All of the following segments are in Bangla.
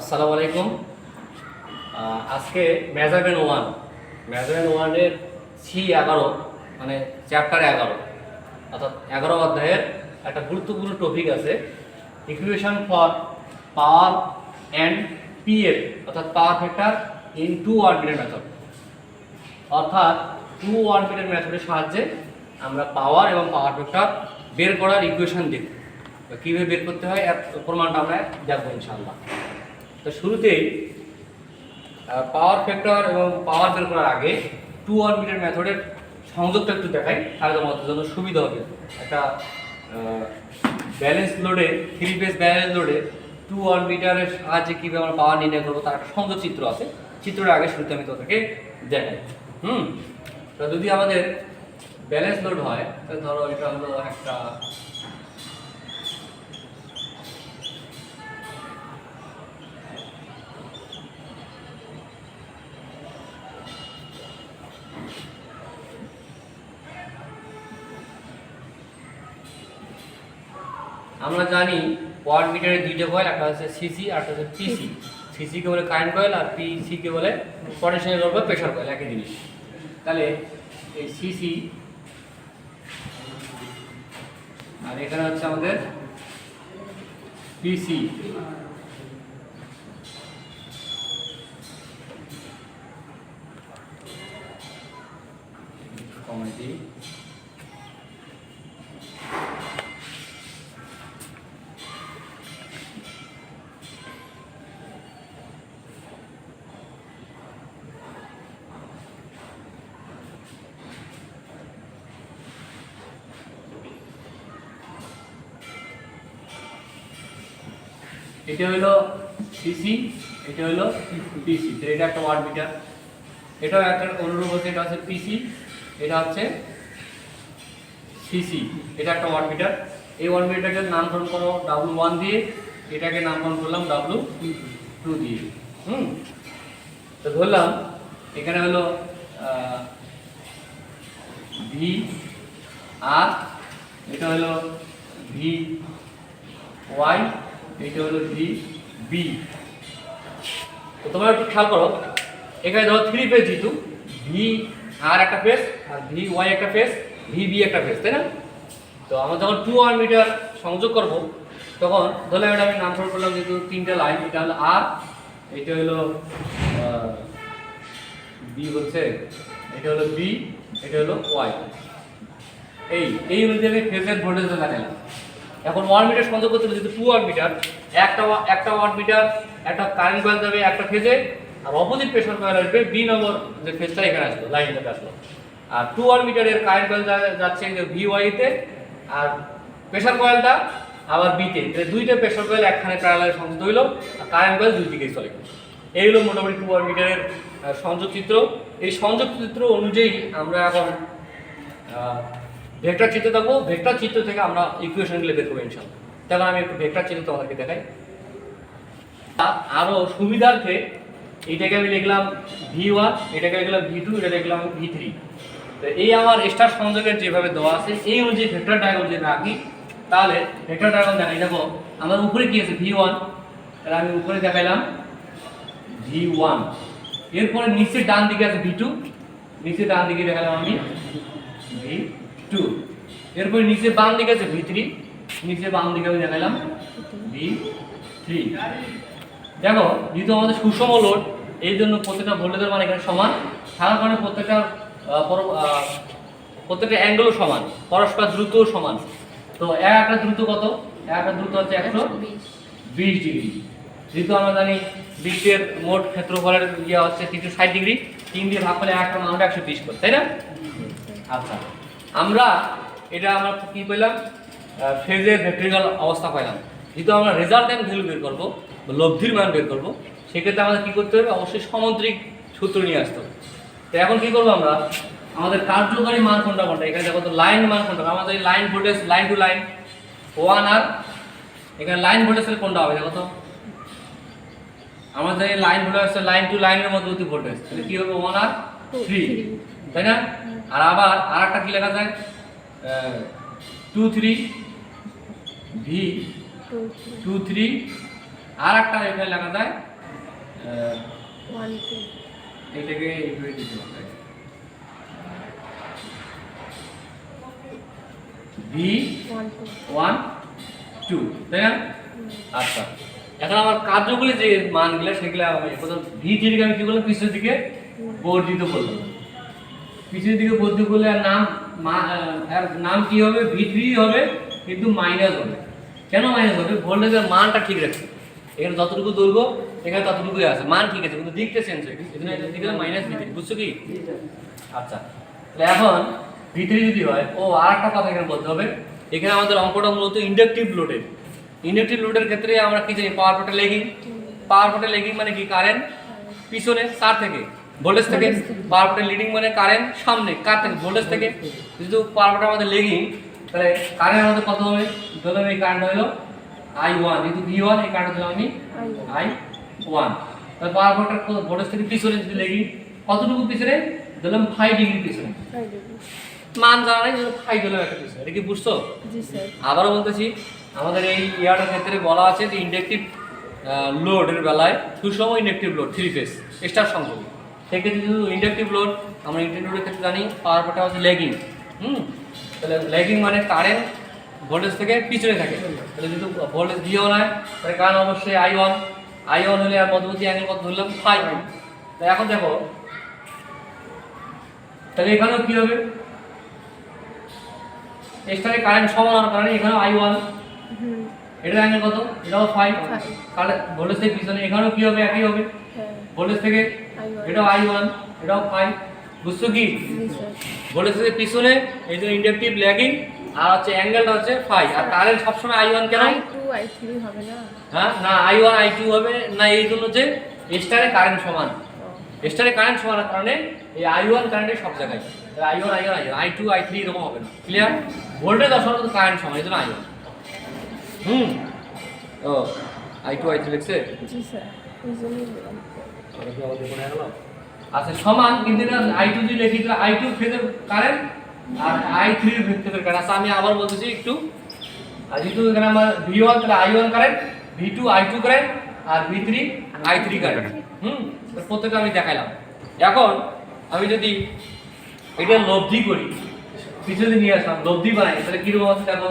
আসসালামু আলাইকুম। আজকে মেজারমেন্ট ওয়ানের C11 মানে চ্যাপ্টার 11 অর্থাৎ 11 অধ্যায়ের একটা গুরুত্বপূর্ণ টপিক আছে, equation for power and PF অর্থাৎ power factor in two one meter method. অর্থাৎ টু ওয়ান মিটার মেথডের সাহায্যে আমরা পাওয়ার এবং পাওয়ার ফ্যাক্টর বের করার ইকুয়েশন দেখব। কীভাবে বের করতে হয় এর প্রমাণটা আমরা দেখবো ইনশাআল্লাহ। তো শুরুতেই পাওয়ার ফ্যাক্টর এবং পাওয়ার বের করার আগে টু ওয়ান মিটার মেথডের সংযোগটা একটু দেখাই, তাহলে তোমাদের জন্য সুবিধা হবে। একটা ব্যালেন্স লোডে, থ্রি ফেজ ব্যালেন্স লোডে টু ওয়ান মিটারের সাহায্যে কীভাবে আমরা পাওয়ার নির্ণয় করবো তার একটা সংযোগ চিত্র আছে। চিত্রটা আগে শুরুতে আমি তোদেরকে দেখাই। তো যদি আমাদের ব্যালেন্স লোড হয়, তাহলে ধরো এটা হলো একটা আমরা জানি ওয়াট মিটারের দুইটা কয়েল, একটা হচ্ছে সিসি আর একটা হচ্ছে পিসি। সিসি কে বলে কারেন্ট কয়েল আর পিসি কে বলে পটেনশিয়াল কয়েল বা প্রেসার কয়েল, একই জিনিস। তাহলে এই সিসি আর এখানে হচ্ছে আমাদের পিসি। কমিটি এটা হলো সিসি, এটা হলো পিসি। তো এটা একটা ওয়াট মিটার, এটাও একটা অনুরূপ হচ্ছে, এটা হচ্ছে পিসি, এটা হচ্ছে সিসি। এটা একটা ওয়াট মিটার। এই ওয়াট মিটারটাকে নামকরণ করো W1 দিয়ে, এটাকে নামকরণ করলাম W2 দিয়ে। তো ধরলাম এখানে হলো ভি আর, এটা হলো ভি ওয়াই, এটা হলো ভি বি। তো তোমরা একটু খেয়াল করো, এখানে ধরো থ্রি ফেজ যেহেতু ভি আর একটা ফেজ আর ভি ওয়াই একটা ফেজ, ভি বি একটা ফেজ, তাই না? তো আমরা যখন টু ওয়ান মিটার সংযোগ করব তখন ধরলাম এটা আমি নামকরণ করলাম যেহেতু তিনটা লাইন, এটা হলো আর, এটা হলো বি হচ্ছে, এটা হলো বি, এটা হলো ওয়াই। এই অনুযায়ী আমি ফেজের ভোল্টেজ লাগালাম। এখন ওয়ান মিটার সংযোগ করতে হলে যেহেতু টু ওয়ান মিটার, একটা ওয়াট মিটার একটা কারেন্ট কয়েল যাবে একটা ফেজে, আর অপোজিট প্রেসার কয়েল আসবে বি নম্বর যে ফেজটা এখানে আসলো, লাইনটাতে আসলো। আর টু ওয়ান মিটারের কারেন্ট কয়েল যাচ্ছে ভি ওয়াইতে, আর প্রেসার কয়েলটা আবার বিতে। দুইটা প্রেসার কয়েল একখানে প্যারালালে সংযুক্ত হইলো, আর কারেন্ট কয়েল দুই দিকেই চলে। এই হলো মোটামুটি টু ওয়ান মিটারের সংযোগ চিত্র। এই সংযোগ চিত্র অনুযায়ী আমরা এখন ভেক্টর চিত্র দেখবো। ভেক্টর চিত্র থেকে আমরা ইকুয়েশনগুলো বের করবো ইনশাআল্লাহ। তখন আমি একটু ভেক্টর চিত্র তোমাদেরকে দেখাই। আরো সুবিধার্থে এইটাকে আমি লিখলাম V1, এটাকে লিখলাম V2, এটা লিখলাম V3। তো এই আমার স্টার সংযোগের যেভাবে দেওয়া আছে এই অনুযায়ী ভেক্টর ডায়াগ্রাম যদি রাখি, তাহলে ভেক্টর ডায়াগ্রাম দেখাই। দেখো আমার উপরে কি আছে V1, তাহলে আমি উপরে দেখাইলাম V1। এরপরে নিচে ডান দিকে আছে V2, নিচে ডান দিকে দেখালাম আমি V2। এরপরে নিচে বাম দিকে আছে V3, নিচে বাম দিকে আমি দেখালাম V3। দেখো যেহেতু আমাদের সুষম লোড, এই জন্য প্রত্যেকটা ভোল্টেজের মান এখানে সমান থাকার কারণে প্রত্যেকটা অ্যাঙ্গেলও সমান, পরস্পর দ্রুতও সমান। তো একটা দ্রুত কত? একটা দ্রুত হচ্ছে 120 ডিগ্রি। যেহেতু আমরা জানি বৃত্তের মোট ক্ষেত্রফলের হচ্ছে 360 ডিগ্রি, 3 দিয়ে ভাগ করলে একটা আমরা 120 করি, তাই না? আচ্ছা, আমরা কি পেলাম? ফেজের ভেক্টরিক্যাল অবস্থা পেলাম। যেহেতু আমরা রেজাল্ট্যান্ট ভ্যালু বের করবো, লব্ধির মান বের করবো, সেক্ষেত্রে আমাদের কী করতে হবে? অবশ্যই সমান্তরিক সূত্র নিয়ে আসতে হবে। তো এখন কী করবো আমরা? আমাদের কার্যকারী মান কোনটা, এখানে দেখো তো লাইন মান কোনটা? আমাদের line voltage, line to line 1 আর এখানে লাইন ভোল্টেজের কোনটা হবে দেখো তো? আমাদের লাইন ভোল্টেজ হচ্ছে লাইন টু লাইনের মধ্যবর্তী ভোল্টেজ, তাহলে কি হবে? 1 আর 3, তাই না? আর আবার আরেকটা কি লেখা যায়? 2 3 V 2 3 আর একটা এখানে লেখা যায় 1 2 এটাকে এইভাবে দিতে হবে V1 2 তাই না? আচ্ছা এখন আমার কার্যগুলি যে মানগুলো সেগুলো আমি প্রথম V3 কে আমি কি করলাম পিছনের দিকে বর্ধিত করলাম পিছনের দিকে বর্ধিত করলে আর নাম কি হবে V3 হবে কিন্তু মাইনাস হবে কেন মাইনাস হবে ভোল্টেজের মানটা ঠিক রাখছে এখানে যতটুকু দৈর্ঘ্য এখানে ততটুকুই আছে মান ঠিক আছে কিন্তু দিকটা চেঞ্জ হয়ে গেছে এজন্য এটা দিকে মাইনাস V3 বুঝছো কি আচ্ছা তাহলে এখন V3 যদি হয় ও আরেকটা কথা এখানে বলতে হবে এখানে আমাদের অঙ্কটা মূলত ইন্ডাকটিভ লোডের ক্ষেত্রে আমরা কি জানি পাওয়ার পটে লেগিং মানে কি কারেন্ট পিছনে তার থেকে ভোল্টেজ থেকে পাওয়ার পটে লিডিং মানে কারেন্ট সামনে কার থেকে ভোল্টেজ থেকে যেহেতু পাওয়ার পটে আমাদের লেগিং তাহলে কারেন্ট আমাদের কত হবে ধরলাম এই কারেন্ট হলো I1 যেহেতু V1 এই কারেন্ট দিলাম আমি I1 তাহলে পাওয়ার পটে ভোল্টেজ থেকে পিছনে যদি লেগিং কতটুকু পিছনে ধরলাম 5 ডিগ্রি পিছনে মান জানা নাই 5 দিলাম একটা পিছনে এটা কি বুঝছো জি স্যার আবারও বলতেছি আমাদের এই ইয়ারের ক্ষেত্রে বলা আছে যে ইন্ডাকটিভ লোডের বেলায় সুষম ইন্ডাকটিভ লোড 3 ফেজ স্টার সংযোগ সেক্ষেত্রে যদি ইন্ডাকটিভ লোড আমরা ইন্ডাকটিভ লোডের ক্ষেত্রে জানি পাওয়ার পটে হচ্ছে লেগিং তাহলে লেগিং মানে কারেন্ট ভোল্টেজ থেকে পিছনে থাকে তাহলে যদি ভোল্টেজ V1 হয় তাহলে কারণ অবশ্যই I1 হলে আর মধ্যবর্তী অ্যাঙ্গেল কত ধরলাম 5 তাই এখন দেখো তাহলে এখানেও কি হবে স্টারে কারেন্ট সমান হওয়ার কারণে এখানেও I1 এটার অ্যাঙ্গেল কত এটাও 5 তাহলে ভোল্টেজ থেকে পিছনে এখানেও কি হবে একই হবে ভোল্টেজ থেকে এটাও I1 এটাও 5 বুঝছো কি ভোল্টেজ থেকে পিছনে এই যে ইন্ডাকটিভ ল্যাগিং আর হচ্ছে অ্যাঙ্গেলটা হচ্ছে 5 আর কারেন্ট সবসময় I1 কেন I2 I3 হবে না হ্যাঁ না I1 I2 হবে না এই জন্য যে স্টারে কারেন্ট সমান স্টারে কারেন্ট সমানের কারণে এই I1 কারেন্টের সব জায়গায় I1 I2 I3 এরকম হবে না ক্লিয়ার ভোল্টেজ আসলে তো কারেন্ট সমান এই জন্য I1 ও I2 I3 লিখছে জি স্যার এই জন্যই বললাম আচ্ছা সমান কিন্তু এটা I2 যদি লিখি তাহলে I2 ফেজের কারেন্ট আর I3 ফেজের কারেন্ট আচ্ছা আমি আবার বলতেছি একটু আর যেহেতু এখানে আমার V1 তাহলে I1 current V2 I2 current আর V3 I3 কারেন্ট প্রত্যেকটা আমি দেখাইলাম এখন আমি যদি এটা লব্ধি করি পিছনে নিয়ে আসলাম লব্ধি বানাই তাহলে কিরকম আছে দেখো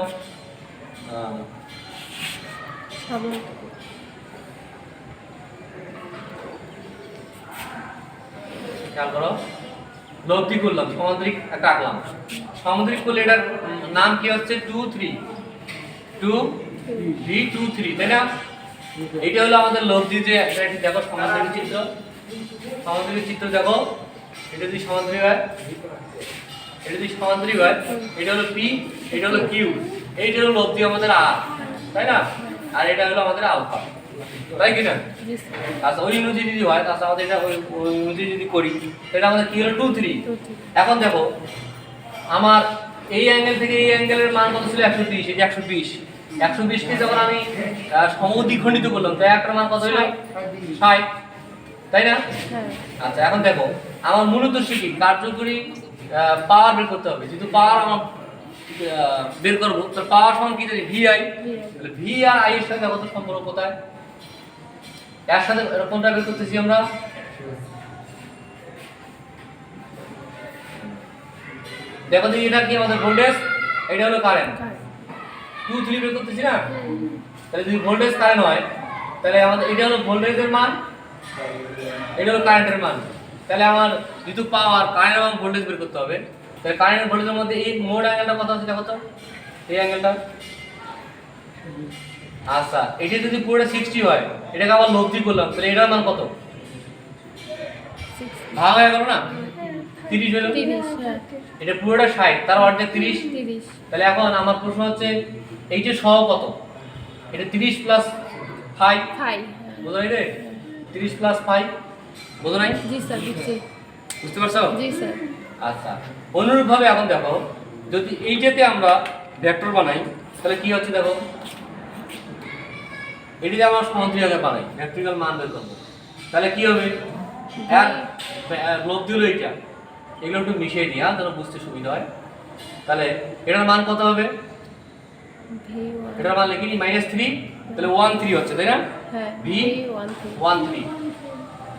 খেয়াল করো লব্ধি করলাম সামুদ্রিক একটা আঁকলাম সামুদ্রিক করলে এটার নাম কি হচ্ছে 2 3 তাই না এটা হলো আমাদের লব্ধি যে এটা দেখো সামুদ্রিক চিত্র দেখো এটা যদি সামুদ্রিক হয় এটা হলো P এটা হলো Q এইটা হলো লব্ধি আমাদের R তাই না আর এটা হলো আমাদের আলফা তাই কি না আচ্ছা ওই অনুযায়ী যদি হয় তাহলে আমাদের এটা ওই অনুযায়ী যদি করি এটা আমাদের কি হলো 2 3 এখন দেখো আমার এই অ্যাঙ্গেল থেকে এই অ্যাঙ্গেলের মান কত ছিল 120 এই যে 120 কে যখন আমি সমদ্বিখণ্ডিত করলাম তাই একটা মান কত হলো 60 তাই না আচ্ছা এখন দেখো আমার মূলত কি কার্যকরী পাওয়ার বের করতে হবে যেহেতু পাওয়ার আমার বের করবো তাহলে পাওয়ার সমান কি জানি VI তাহলে V আর I এর সাথে কত সম্পর্ক কোথায় এর সাথে কোনটা বের করতেছি আমরা দেখো যে এটা কি আমাদের ভোল্টেজ এটা হলো কারেন্ট 2 3 বের করতেছি না তাহলে যদি ভোল্টেজ কারেন্ট হয় তাহলে আমাদের এটা হলো ভোল্টেজের মান এটা হলো কারেন্টের মান তাহলে আমার যেহেতু পাওয়ার কারেন্ট এবং ভোল্টেজ বের করতে হবে তাহলে কারেন্ট ভোল্টেজের মধ্যে এই মোড অ্যাঙ্গেলটা কত আছে দেখো তো এই অ্যাঙ্গেলটা আচ্ছা এটা যদি পুরোটা 60 হয় এটাকে আবার লব্ধি করলাম তাহলে এটার মান কত ভাগ হয়ে গেল না 30 হলো 30 এটা পুরোটা 60 তার অর্ধেক 30 তাহলে এখন আমার প্রশ্ন হচ্ছে এই যে সহ কত এটা 30 প্লাস 5 বুঝাই রে 30 প্লাস 5 বুঝো নাই জি স্যার বুঝতে পারছো জি স্যার আচ্ছা অনুরূপভাবে এখন দেখো যদি এইটাতে আমরা ভেক্টর বানাই তাহলে কি হচ্ছে দেখো এটিতে আমরা সমান্তরালে বানাই ভেক্টরিক্যাল মান বের করব তাহলে কি হবে লব্ধি হলো এইটা এগুলো একটু মিশিয়ে দিই যেন বুঝতে সুবিধা হয় তাহলে এটার মান কত হবে এটার মান লিখি -3 তাহলে 1 3 হচ্ছে তাই না হ্যাঁ ভি V13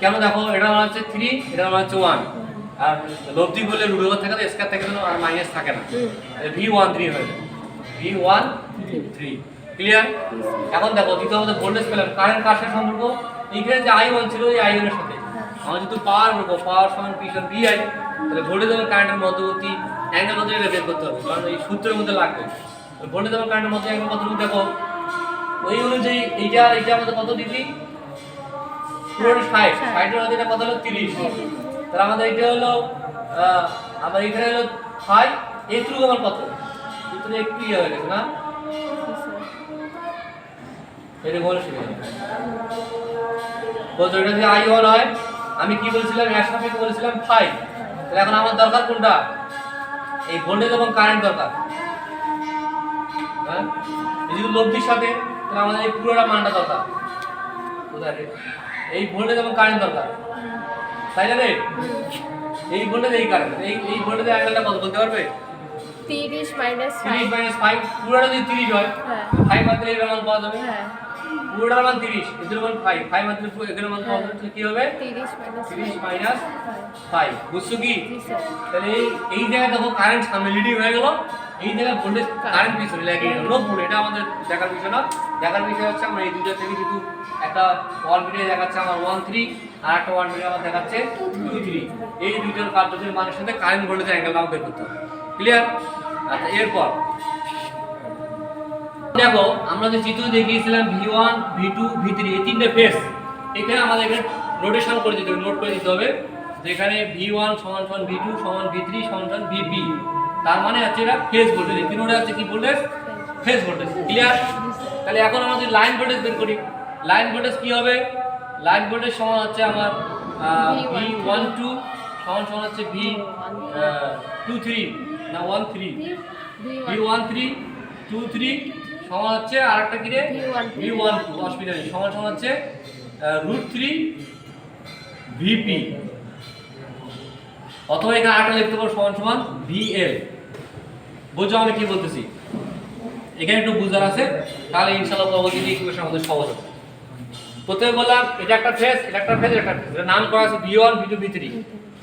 কেন দেখো এটা মনে হচ্ছে 3, এটা মনে হচ্ছে 1, আর লব্ধি বলে রুট ওভার থাকে তো স্কয়ার থাকে তো আর মাইনাস থাকে না, V13 হয়ে যায় V13। ক্লিয়ার? এখন দেখো দ্বিতীয় আমাদের ভোল্টেজ পেলাম, কারেন্ট কার সাথে সম্পর্ক, এইখানে যে I1 ছিল এই I1 এর সাথে আমরা যেহেতু পাওয়ার বলবো, পাওয়ার সমান P সমান VI, তাহলে ভোল্টেজ এবং কারেন্টের মধ্যবর্তী অ্যাঙ্গেল কত এটা বের করতে হবে, কারণ এই সূত্রের মধ্যে লাগবে। ভোল্টেজ এবং কারেন্টের মধ্যে অ্যাঙ্গেল কত দেখো, ওই অনুযায়ী এইটা আমাদের কত ডিগ্রি, পুরোটা 60, 60 এর মধ্যে এটা কত হলো 30, তাহলে আমাদের এটা হলো আমার এখানে হলো 5, এইটুকু আমার কত, সূত্রে একটু ইয়ে হয়ে গেছে না, এটা বলে শিখে বলছো এটা যদি I1 হয়, আমি কি বলছিলাম এর সাপেক্ষে বলেছিলাম 5, তাহলে এখন আমার দরকার কোনটা, এই ভোল্টেজ এবং কারেন্ট দরকার, হ্যাঁ এই যদি লব্ধির সাথে, তাহলে আমাদের এই পুরোটা মানটা দরকার, কোথায় এই ভোল্টেজ এবং কারেন্ট দরকার, তাই না রে, এই ভোল্টেজ এই কারেন্ট, এই ভোল্টেজের অ্যাঙ্গেলটা কত বলতে পারবে, 30 - 5, পুরোটা যদি 30 হয়, হ্যাঁ 5 মাত্র এর মান পাওয়া যাবে, হ্যাঁ পুরোটার মান 30, এদের মান 5 মাত্র এদের মান পাওয়া যাবে, কি হবে 30 - 5, বুঝছো কি? জি স্যার তাহলে এই জায়গায় দেখো কারেন্ট সামনে লিডিং হয়ে গেল, এই জায়গায় ভোল্টেজ কারেন্ট পিছনে লেগে গেল, নোট এটা আমাদের দেখার বিষয় না, দেখার বিষয় হচ্ছে আমরা এই দুটো থেকে যেহেতু একটা ওয়ালমিটার দেখাচ্ছে আমার 13 আর একটা ওয়ালমিটার আমার দেখাচ্ছে 23, এই দুইটার কার্যকরী মানের সাথে কারেন্ট ভোল্টেজের অ্যাঙ্গেল আমাদের বের করতে হবে। ক্লিয়ার? আচ্ছা এরপর দেখো আমরা যে চিত্র দেখিয়েছিলাম V1 V2 V3 এই তিনটে ফেজ, এখানে আমাদের এখানে নোটেশন করে দিতে হবে, নোট করে দিতে হবে যেখানে V1 সমান সমান V2 সমান V3 সমান সমান VP, তার মানে হচ্ছে এটা ফেজ ভোল্টেজ, এই তিনটা হচ্ছে কি ভোল্টেজ, ফেজ ভোল্টেজ। ক্লিয়ার? তাহলে এখন আমরা যদি লাইন ভোল্টেজ বের করি, লাইন ভোল্টেজ কি হবে, লাইন ভোল্টেজ সমান হচ্ছে আমার V12 সমান সমান হচ্ছে V23 না 13, V13 23 সমান হচ্ছে আরেকটা কি রে V12, অসুবিধা নেই, সমান সমান হচ্ছে √3 VP, অথবা এখানে আরেকটা লিখতে পারো সমান সমান VL। বুঝছো আমি কি বলতেছি, এখানে একটু বুঝার আছে, তাহলে ইনশাআল্লাহ পরবর্তীতে ইকুয়েশন আমাদের সহজ হবে। প্রথমে বললাম এটা একটা ফেজ, এটা একটা ফেজ, এটা একটা ফেজ, এটা নাম করা আছে V1 V2 V3,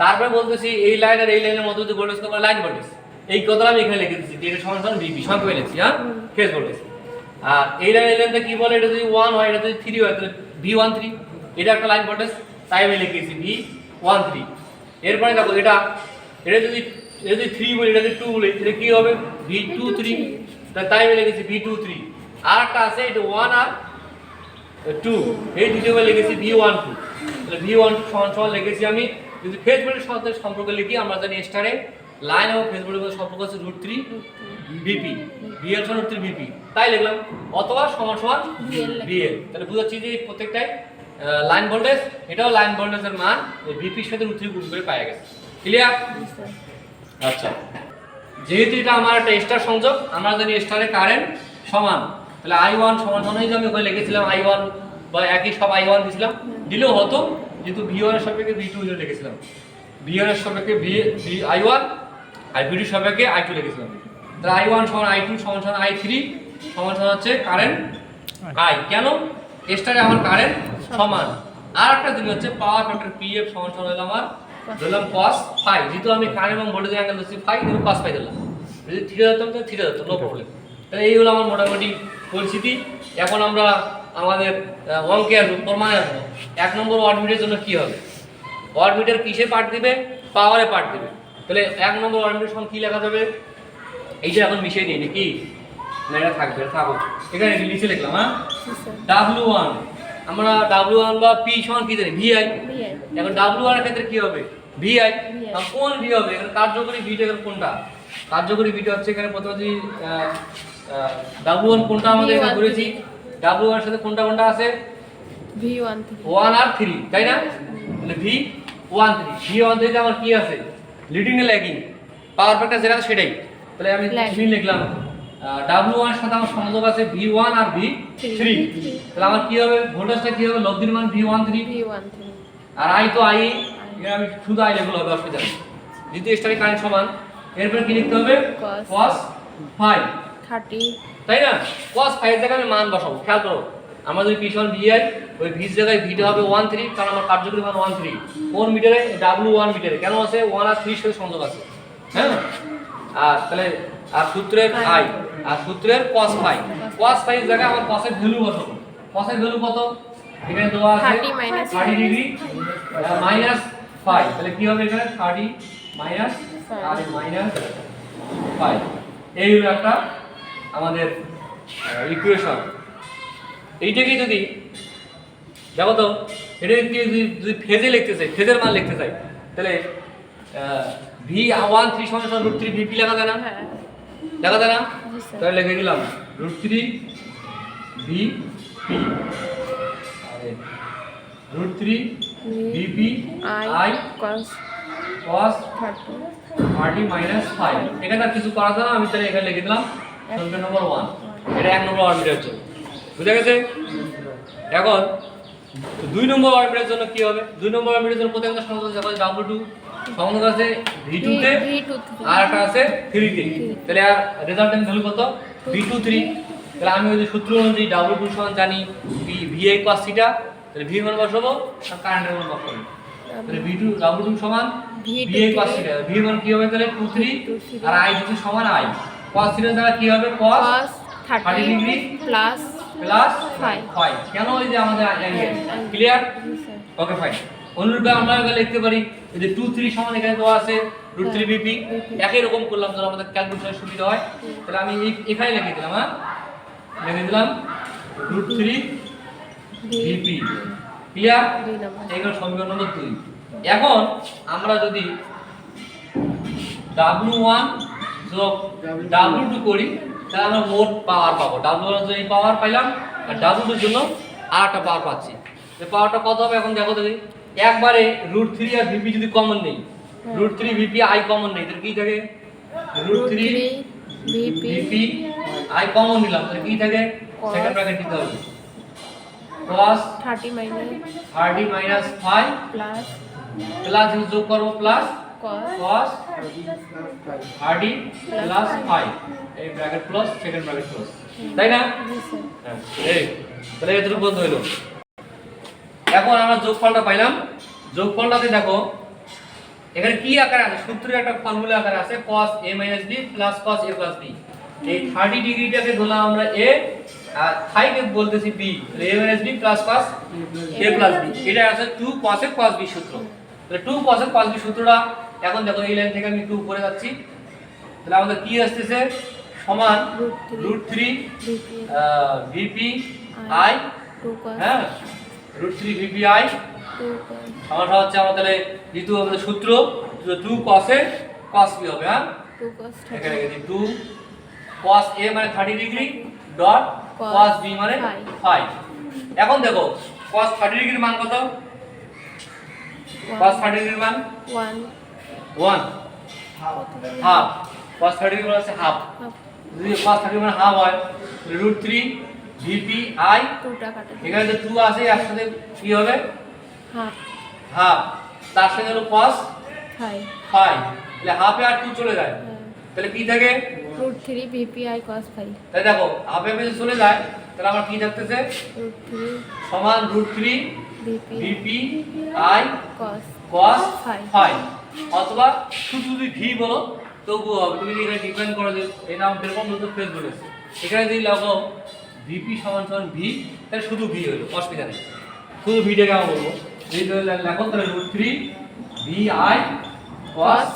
তারপরে বলতেছি এই লাইন আর এই লাইনের মধ্যে ভোল্টেজ কত, লাইন ভোল্টেজ, এই কথাটা আমি এখানে লিখে দিচ্ছি, এটা সমান সমান VP সংক্ষেপে লিখছি, হ্যাঁ ফেজ ভোল্টেজ। আর এই লাইনটা কি বলে, এটা যদি 1 হয়, এটা যদি 3 হয়, তাহলে V13, এটা একটা লাইন ভোল্টেজ, তাই আমি লিখেছি V13। এরপরে দেখো এটা যদি 3 বলি, এটা যদি 2 বলি, এটা কি হবে V23, তাই আমি লিখেছি V23। আর একটা আছে এটা 1 আর 2, এই দুটোকে লিখেছি V12, তাহলে V12 সমান সমান লিখেছি আমি, যদি ফেজ ভোল্টেজের সাথে সম্পর্ক লিখি আমরা জানি স্টারে লাইন এবং ফেজ ভোল্টেজের মধ্যে সম্পর্ক আছে √3 VP, VL সমান √3 VP, তাই লিখলাম, অথবা সমান সমান VL। তাহলে বুঝাচ্ছি যে প্রত্যেকটাই লাইন ভোল্টেজ, এটাও লাইন ভোল্টেজের মান VP এর সাথে √3 গুণ করে পাওয়া গেছে। ক্লিয়ার? আচ্ছা যেহেতু এটা আমার একটা স্টার সংযোগ, আমরা জানি স্টারে কারেন্ট সমান, তাহলে I1 সমান সমান যে আমি ওখানে লিখেছিলাম I1 বা একই সব I1 দিয়েছিলাম, দিলেও হতো, যেহেতু V1 এর সাপেক্ষে V2 লিখেছিলাম, V1 এর সাপেক্ষে I1 আর V2 এর সাপেক্ষে I2 লিখেছিলাম, তাহলে I1 সমান I2 সমান সমান I3 সমান সমান হচ্ছে কারেন্ট I, কেন স্টারে আমার কারেন্ট সমান। আর একটা জিনিস হচ্ছে পাওয়ার ফ্যাক্টর PF সমান সমান হলো আমার ধরলাম cos phi, যেহেতু আমি কারেন্ট এবং ভোল্টেজ অ্যাঙ্গেল দিচ্ছি phi, কিন্তু cos phi দিলাম, যদি থিটা ধরতাম তো থিটা ধরতাম, নো প্রবলেম। তাহলে এই হলো আমার মোটামুটি পরিস্থিতি। এখন আমরা আমাদের অঙ্কে আসবো, প্রমাণে আসবো। 1 নম্বর ওয়াটমিটারের জন্য কি হবে, ওয়াটমিটার কিসে পার্ট দিবে, পাওয়ারে পার্ট দিবে, তাহলে 1 নম্বর ওয়াটমিটার সঙ্গে কি লেখা যাবে, এইটা এখন মিশিয়ে নিই নাকি না, এটা থাকবে, থাকো এখানে নিচে লিখলাম, হ্যাঁ W1, আমরা W1 বা P সমান কি জানি VI, এখন W1 এর ক্ষেত্রে কি হবে VI, কোন V হবে এখানে, কার্যকরী Vটা এখানে কোনটা, কার্যকরী Vটা হচ্ছে এখানে প্রথমে যদি W1 কোনটা আমাদের এখানে করেছি, W1 এর সাথে কোনটা কোনটা আছে V13 1 আর 3, তাই না, তাহলে V13 তে আমার কি আছে, লিডিং এ ল্যাগিং, পাওয়ার ফ্যাক্টর যেটা সেটাই, তাহলে আমি লিখে লিখলাম W1 এর সাথে আমার সংযোগ আছে V1 আর V3, তাহলে আমার কি হবে, ভোল্টেজটা কি হবে, লব্ধির মান V13, আর I তো I, এখানে আমি শুধু I লিখলে হবে, অসুবিধা নেই, যেহেতু স্টারে কারেন্ট সমান। এরপর কি লিখতে হবে cos phi 30, তাই না, cos phi এর জায়গায় আমি মান বসাবো, খেয়াল করো আমরা যদি পি সমান ভি আই, ওই ভির জায়গায় ভিটা হবে 1 3, কারণ আমার কার্যকরী মান 1 3 কোন মিটারে, W1 মিটারে, কেন আছে 1 আর 3 সাথে সংযোগ আছে, হ্যাঁ। আর তাহলে আর সূত্রের আই, আর সূত্রের cos ফাই, cos ফাই এর জায়গায় আমার cos এর ভ্যালু বসাবো। cos এর ভ্যালু কত, এখানে দেওয়া আছে 30 ডিগ্রি মাইনাস ফাই, তাহলে কি হবে এখানে 30 মাইনাস আর মাইনাস ফাই। এই হলো একটা আমাদের ইকুয়েশন। এইটাকে যদি দেখো তো, এটাকে যদি ফেজে লিখতে চাই, ফেজের মান লিখতে চাই, তাহলে V13 সমান √3 VP লেখা যায় না? হ্যাঁ লেখা যায় না? জি স্যার তাহলে লিখে দিলাম √3 VP, √3 VP I cos cos 30 30 minus 5। এখানে আর কিছু করা যায় না, আমি তাহলে এখানে লিখে দিলাম সমীকরণ নম্বর 1। এটা 1 নম্বর অরবিটালের জন্য, বুঝা গেছে? এখন 2 নম্বর অরবিটালের জন্য কি হবে? 2 নম্বর অরবিটালের জন্য প্রথমে সংযোগ আছে W2, সংযোগ আছে V2 তে, আর একটা আছে 3 তে। তাহলে আর রেজাল্টেন্ট ভ্যালু কত? V23। তাহলে আমি ওই যে সূত্র অনুযায়ী W2 সমান জানি VI cos θ, তাহলে V মান বসাবো আর কারেন্টের মান বসাবো। তাহলে W2 সমান VI cos θ, V মান কি হবে তাহলে 23, আর I যদি সমান I cos θ এর জায়গায় কি হবে? cos 30 degree plus plus 5। কেন? ওই যে আমাদের অ্যাঙ্গেল, ক্লিয়ার? Okay fine. অনুরূপে আমরা এখানে লিখতে পারি এই যে 2 3 সমান এখানে দেওয়া আছে √3 VP, একই রকম করলাম যেন আমাদের ক্যালকুলেশনের সুবিধা হয়। তাহলে আমি এখানে লিখে দিলাম, হ্যাঁ লিখে দিলাম √3 VP, ক্লিয়ার? এগুলো সমীকরণ নম্বর 2। এখন আমরা যদি W1 যোগ W2 করি, তাহলে আমরা মোট পাওয়ার পাবো। W1 যদি পাওয়ার পাইলাম, আর W2 এর জন্য আর একটা পাওয়ার পাচ্ছি। এই পাওয়ারটা কত হবে এখন দেখো দেখি। একবারে √3 আর VP যদি কমন নেই, √3 VP I কমন নেই, তাহলে কি থাকে? √3 VP I কমন নিলাম, তাহলে কি থাকে? সেকেন্ড ব্র্যাকেট দিতে হবে cos 30 মাইনাস 5 প্লাস প্লাস যোগ করব প্লাস cos 30 প্লাস 5, এই bracket close, second bracket close, তাই না? জি স্যার হ্যাঁ, এই তাহলে এতটুকু বন্ধ হলো। এখন আমরা যোগফলটা পাইলাম। যোগফলটাতে দেখো এখানে কি আকারে আছে, সূত্রের একটা ফর্মুলা আকারে আছে cos a - b plus cos a + b। এই 30 ডিগ্রিটাকে ধরলাম আমরা a, আর ফাইকে বলতেছি b, তাহলে a - b plus cos a + b। এটা আছে 2 cos a cos b সূত্র। তাহলে 2 cos a cos b সূত্রটা এখন দেখো এই লাইন থেকে আমি একটু উপরে যাচ্ছি, তাহলে আমাদের কি আসতেছে? সমান √3 VP I, 2 cos হ্যাঁ √3 VP I 2 cos সমানটা হচ্ছে আমার তাহলে দ্বিতীয় আমাদের সূত্র 2 cos a cos b হবে, হ্যাঁ 2 cos এখানে 30 লিখি 2 cos a মানে 30 ডিগ্রি ডট cos b মানে 5। এখন দেখো cos 30 ডিগ্রির মান কত? cos 30 ডিগ্রির মান 1 হাফ, cos 30 ডিগ্রি মানে হচ্ছে হাফ। যদি cos 30 মানে হাফ হয়, √3 VP I, 2টা কাটা এখানে যে 2 আছে একসাথে কি হবে? হাফ হাফ, তার সঙ্গে হলো cos 5 5, তাহলে হাফে আর 2 চলে যায়, তাহলে কি থাকে? √3 VPI cos 5 তাই দেখো হাফে যদি চলে যায়, তাহলে আমার কি থাকতেছে? √3 সমান √3 VP I cos cos 5 5, অথবা শুধু যদি ভি বলো তবুও হবে। তুমি যদি এখানে ডিফাইন করো যে এই নাম এরকম মতো ফেস বলেছে, এখানে যদি লাগো ভিপি সমান ভি, তাহলে শুধু ভি হলো, অসুবিধা নেই। শুধু ভিটাকে আমরা বলবো যদি লেখো তাহলে √3 VI cos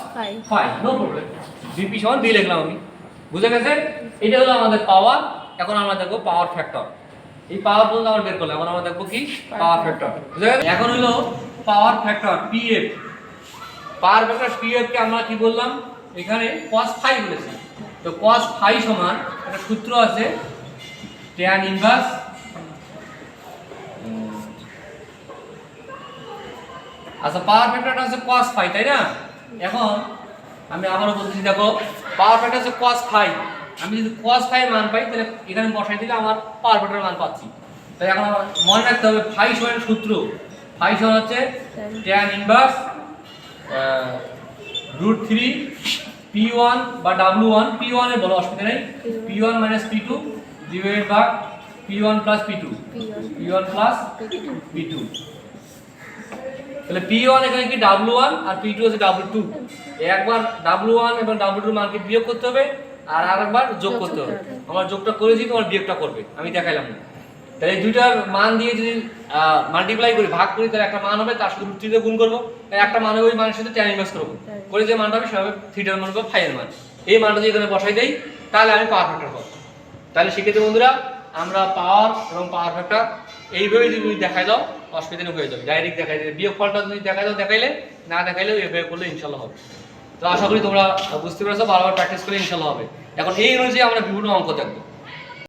5, no problem. VP সমান ভি লিখলাম আমি, বুঝে গেছে? এটা হলো আমাদের পাওয়ার। এখন আমরা দেখবো পাওয়ার ফ্যাক্টর। এই পাওয়ার পর্যন্ত আমরা বের করলাম, এখন আমরা দেখবো কি পাওয়ার ফ্যাক্টর, বুঝে গেছে? এখন হলো power factor PF। Power factor PF কে আমরা কি বললাম? এখানে cos 5 বলেছি। তো cos 5 সমান একটা সূত্র আছে tan ইনভার্স আচ্ছা পাওয়ার ফ্যাক্টরটা হচ্ছে cos 5, তাই না? এখন আমি আবারও বলতেছি দেখো পাওয়ার ফ্যাক্টর হচ্ছে cos 5। আমি যদি cos 5 মান পাই তাহলে এখানে বসাই দিলে আমার পাওয়ার ফ্যাক্টরের মান পাচ্ছি। তাই এখন আমার মনে রাখতে হবে phi সমান সূত্র, phi সমান হচ্ছে tan ইনভার্স √3 P1 বা W1, P1 এর বড় অসুবিধা নেই, P1 - P2 divided by P1 plus P2 P1 P1 plus P2 P2 তাহলে P1 এখানে কি W1 আর P2 হচ্ছে W2 একবার W1 এবং W2 এর মানকে বিয়োগ করতে হবে আর আরেকবার যোগ করতে হবে আমরা যোগটা করেছি তোমার বিয়োগটা করবে আমি দেখাইলাম না তাহলে এই দুইটার মান দিয়ে যদি মাল্টিপ্লাই করি ভাগ করি তাহলে একটা মান হবে তার সাথে √3 দিয়ে গুণ করব তাহলে একটা মান হবে ওই মানের সাথে tan ইনভার্স করব করে যে মানটা হবে সেটা হবে থিটার মান বা ফাই এর মান এই মানটা যদি এখানে বসাই দেই তাহলে আমি পাওয়ার ফ্যাক্টর পাবো তাহলে সেক্ষেত্রে বন্ধুরা আমরা পাওয়ার এবং পাওয়ার ফ্যাক্টর এইভাবে যদি দেখাই দাও অসুবিধা নেই হয়ে যাবে ডাইরেক্ট দেখাই দিলে বিয়োগ ফলটা যদি দেখাই দাও দেখাইলে না দেখাইলেও এভাবে করলে ইনশাল্লাহ হবে তো আশা করি তোমরা বুঝতে পেরেছো বারবার প্র্যাকটিস করলে ইনশাল্লাহ হবে এখন এই অনুযায়ী আমরা বিভিন্ন অঙ্ক দেখবো